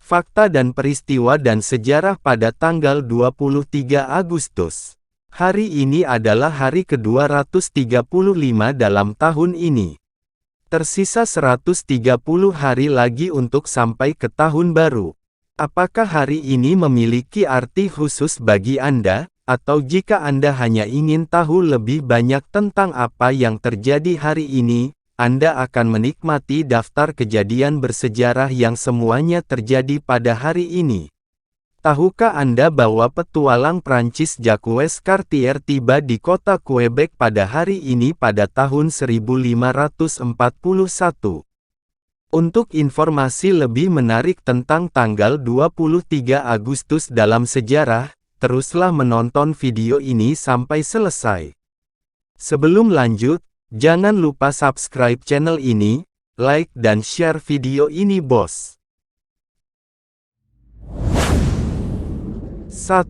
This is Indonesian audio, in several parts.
Fakta dan peristiwa dan sejarah pada tanggal 23 Agustus. Hari ini adalah hari ke-235 dalam tahun ini. Tersisa 130 hari lagi untuk sampai ke tahun baru. Apakah hari ini memiliki arti khusus bagi Anda, atau jika Anda hanya ingin tahu lebih banyak tentang apa yang terjadi hari ini, Anda akan menikmati daftar kejadian bersejarah yang semuanya terjadi pada hari ini. Tahukah Anda bahwa petualang Prancis Jacques Cartier tiba di kota Quebec pada hari ini pada tahun 1541? Untuk informasi lebih menarik tentang tanggal 23 Agustus dalam sejarah, teruslah menonton video ini sampai selesai. Sebelum lanjut, jangan lupa subscribe channel ini, like dan share video ini bos. 1.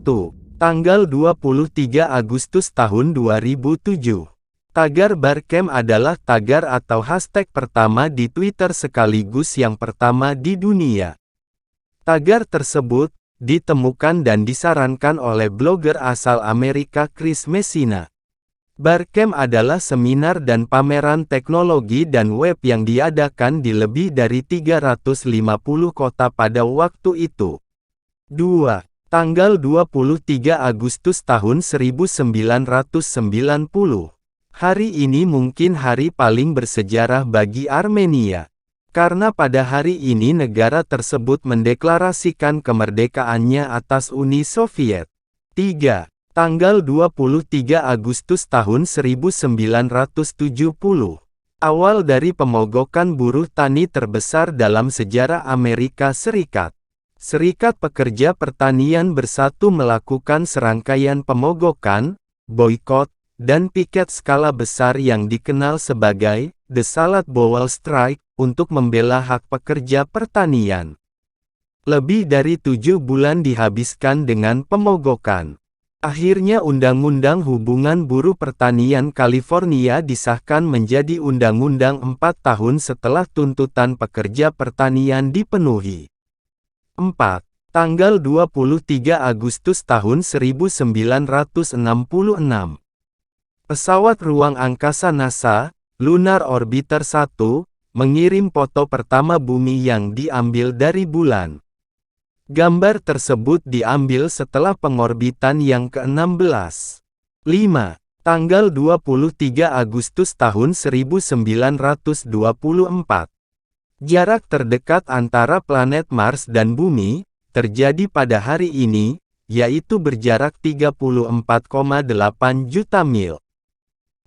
Tanggal 23 Agustus tahun 2007. Tagar Barcamp adalah tagar atau hashtag pertama di Twitter sekaligus yang pertama di dunia. Tagar tersebut ditemukan dan disarankan oleh blogger asal Amerika Chris Messina. Barcamp adalah seminar dan pameran teknologi dan web yang diadakan di lebih dari 350 kota pada waktu itu. 2. Tanggal 23 Agustus tahun 1990. Hari ini mungkin hari paling bersejarah bagi Armenia. Karena pada hari ini negara tersebut mendeklarasikan kemerdekaannya atas Uni Soviet. 3. Tanggal 23 Agustus tahun 1970. Awal dari pemogokan buruh tani terbesar dalam sejarah Amerika Serikat. Serikat Pekerja Pertanian Bersatu melakukan serangkaian pemogokan, boikot, dan piket skala besar yang dikenal sebagai The Salad Bowl Strike, untuk membela hak pekerja pertanian. Lebih dari 7 bulan dihabiskan dengan pemogokan. Akhirnya Undang-Undang Hubungan Buruh Pertanian California disahkan menjadi undang-undang 4 tahun setelah tuntutan pekerja pertanian dipenuhi. 4. Tanggal 23 Agustus tahun 1966. Pesawat ruang angkasa NASA, Lunar Orbiter 1, mengirim foto pertama bumi yang diambil dari bulan. Gambar tersebut diambil setelah pengorbitan yang ke-16. 5. Tanggal 23 Agustus tahun 1924. Jarak terdekat antara planet Mars dan Bumi, terjadi pada hari ini, yaitu berjarak 34,8 juta mil.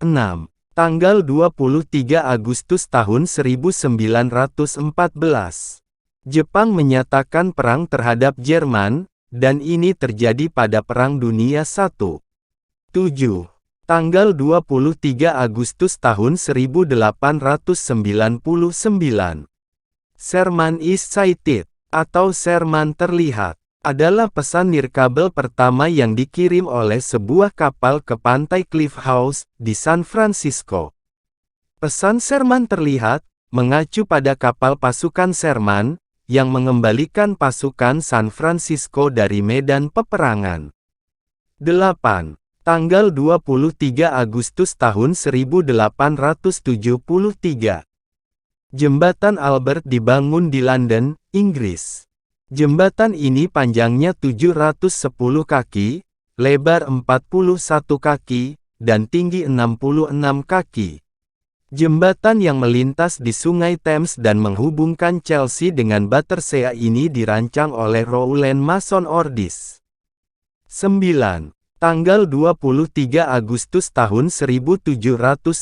6. Tanggal 23 Agustus tahun 1914. Jepang menyatakan perang terhadap Jerman, dan ini terjadi pada Perang Dunia I. 7. Tanggal 23 Agustus tahun 1899. Sherman is sighted, atau Sherman terlihat, adalah pesan nirkabel pertama yang dikirim oleh sebuah kapal ke pantai Cliff House, di San Francisco. Pesan Sherman terlihat, mengacu pada kapal pasukan Sherman, yang mengembalikan pasukan San Francisco dari medan peperangan. 8. Tanggal 23 Agustus tahun 1873. Jembatan Albert dibangun di London, Inggris. Jembatan ini panjangnya 710 kaki, lebar 41 kaki, dan tinggi 66 kaki. Jembatan yang melintas di Sungai Thames dan menghubungkan Chelsea dengan Battersea ini dirancang oleh Rowland Mason Ordis. 9. Tanggal 23 Agustus tahun 1799.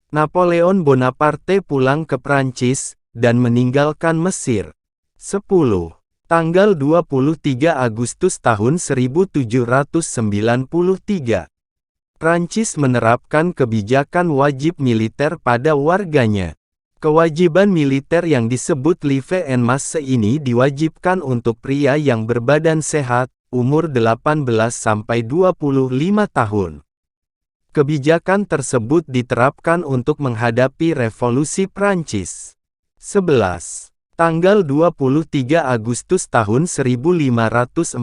Napoleon Bonaparte pulang ke Prancis, dan meninggalkan Mesir. 10. Tanggal 23 Agustus tahun 1793. Prancis menerapkan kebijakan wajib militer pada warganya. Kewajiban militer yang disebut Live en Masse ini diwajibkan untuk pria yang berbadan sehat, umur 18-25 tahun. Kebijakan tersebut diterapkan untuk menghadapi Revolusi Prancis. 11. Tanggal 23 Agustus tahun 1541.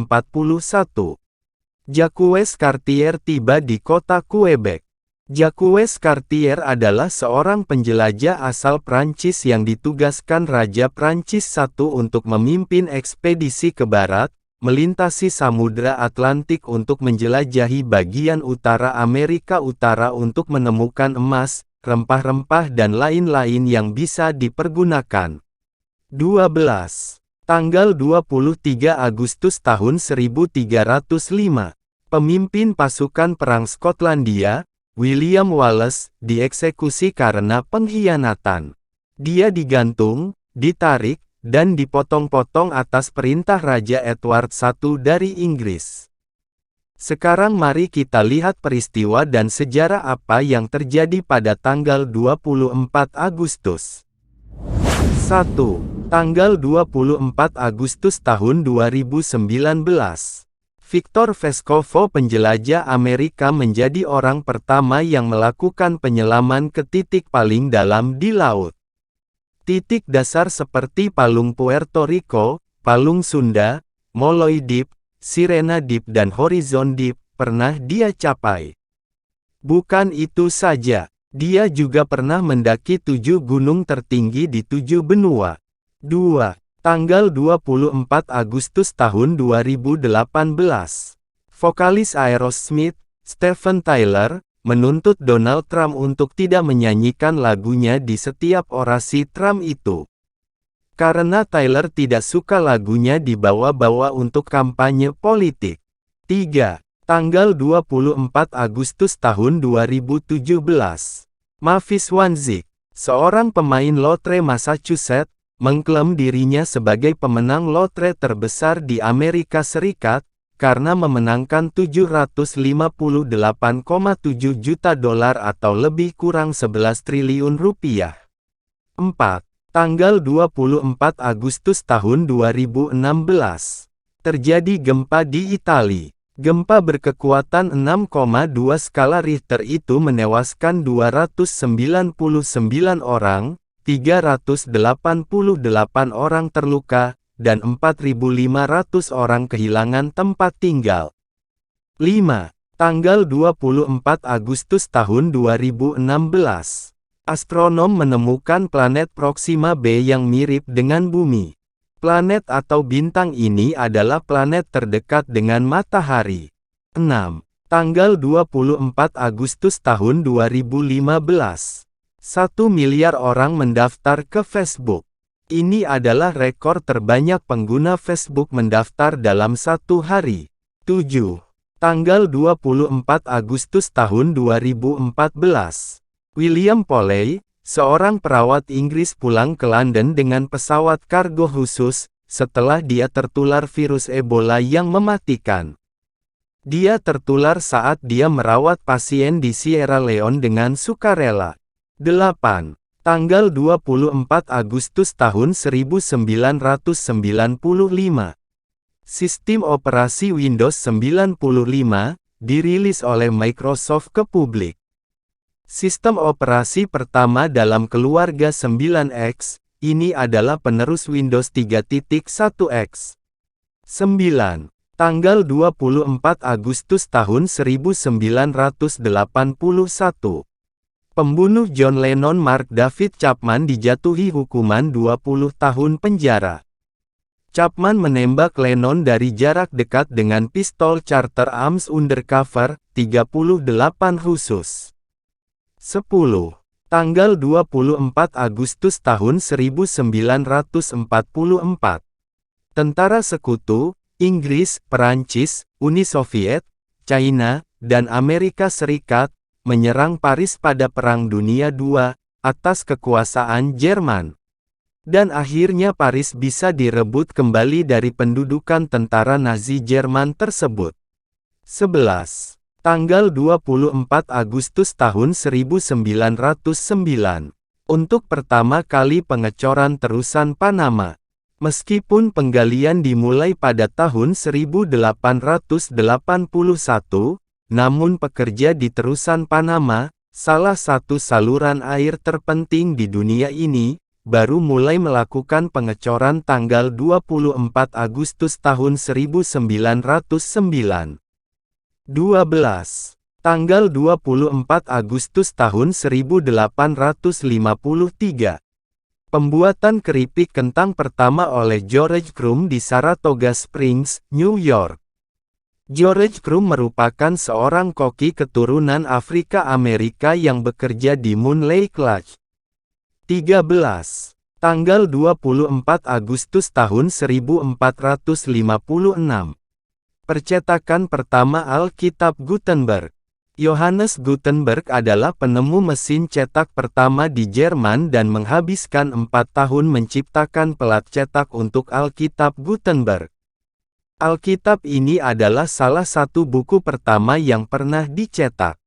Jacques Cartier tiba di kota Quebec. Jacques Cartier adalah seorang penjelajah asal Prancis yang ditugaskan Raja Prancis I untuk memimpin ekspedisi ke barat, melintasi Samudra Atlantik untuk menjelajahi bagian utara Amerika Utara untuk menemukan emas, rempah-rempah dan lain-lain yang bisa dipergunakan. 12. Tanggal 23 Agustus tahun 1305. Pemimpin pasukan perang Skotlandia, William Wallace, dieksekusi karena pengkhianatan. Dia digantung, ditarik, dan dipotong-potong atas perintah Raja Edward I dari Inggris. Sekarang mari kita lihat peristiwa dan sejarah apa yang terjadi pada tanggal 24 Agustus. 1. Tanggal 24 Agustus tahun 2019. Victor Vescovo penjelajah Amerika menjadi orang pertama yang melakukan penyelaman ke titik paling dalam di laut. Titik dasar seperti Palung Puerto Rico, Palung Sunda, Molloy Deep, Sirena Deep dan Horizon Deep pernah dia capai. Bukan itu saja, dia juga pernah mendaki 7 gunung tertinggi di 7 benua. 2. Tanggal 24 Agustus tahun 2018. Vokalis Aerosmith, Steven Tyler, menuntut Donald Trump untuk tidak menyanyikan lagunya di setiap orasi Trump itu. Karena Tyler tidak suka lagunya dibawa-bawa untuk kampanye politik. 3. Tanggal 24 Agustus tahun 2017. Mavis Wanzig, seorang pemain lotre Massachusetts, mengklaim dirinya sebagai pemenang lotre terbesar di Amerika Serikat, karena memenangkan $758,7 juta atau lebih kurang 11 triliun rupiah. 4. Tanggal 24 Agustus tahun 2016. Terjadi gempa di Italia. Gempa berkekuatan 6,2 skala Richter itu menewaskan 299 orang, 388 orang terluka, dan 4.500 orang kehilangan tempat tinggal. 5. Tanggal 24 Agustus tahun 2016. Astronom menemukan planet Proxima b yang mirip dengan Bumi. Planet atau bintang ini adalah planet terdekat dengan Matahari. 6. Tanggal 24 Agustus tahun 2015. 1 miliar orang mendaftar ke Facebook. Ini adalah rekor terbanyak pengguna Facebook mendaftar dalam satu hari. 7. Tanggal 24 Agustus tahun 2014. William Poley, seorang perawat Inggris pulang ke London dengan pesawat kargo khusus, setelah dia tertular virus Ebola yang mematikan. Dia tertular saat dia merawat pasien di Sierra Leone dengan sukarela. 8. Tanggal 24 Agustus tahun 1995. Sistem operasi Windows 95, dirilis oleh Microsoft ke publik. Sistem operasi pertama dalam keluarga 9X, ini adalah penerus Windows 3.1X. 9. Tanggal 24 Agustus tahun 1981. Pembunuh John Lennon Mark David Chapman dijatuhi hukuman 20 tahun penjara. Chapman menembak Lennon dari jarak dekat dengan pistol Charter Arms Undercover, 38 khusus. 10. Tanggal 24 Agustus tahun 1944. Tentara Sekutu, Inggris, Perancis, Uni Soviet, China, dan Amerika Serikat, menyerang Paris pada Perang Dunia II, atas kekuasaan Jerman. Dan akhirnya Paris bisa direbut kembali dari pendudukan tentara Nazi Jerman tersebut. 11. Tanggal 24 Agustus tahun 1909. Untuk pertama kali pengecoran terusan Panama. Meskipun penggalian dimulai pada tahun 1881, namun pekerja di terusan Panama, salah satu saluran air terpenting di dunia ini, baru mulai melakukan pengecoran tanggal 24 Agustus tahun 1909. 12. Tanggal 24 Agustus tahun 1853. Pembuatan keripik kentang pertama oleh George Crumb di Saratoga Springs, New York. George Crumb merupakan seorang koki keturunan Afrika Amerika yang bekerja di Moon Lake Lodge. 13. Tanggal 24 Agustus tahun 1456. Percetakan pertama Alkitab Gutenberg. Johannes Gutenberg adalah penemu mesin cetak pertama di Jerman dan menghabiskan 4 tahun menciptakan pelat cetak untuk Alkitab Gutenberg. Alkitab ini adalah salah satu buku pertama yang pernah dicetak.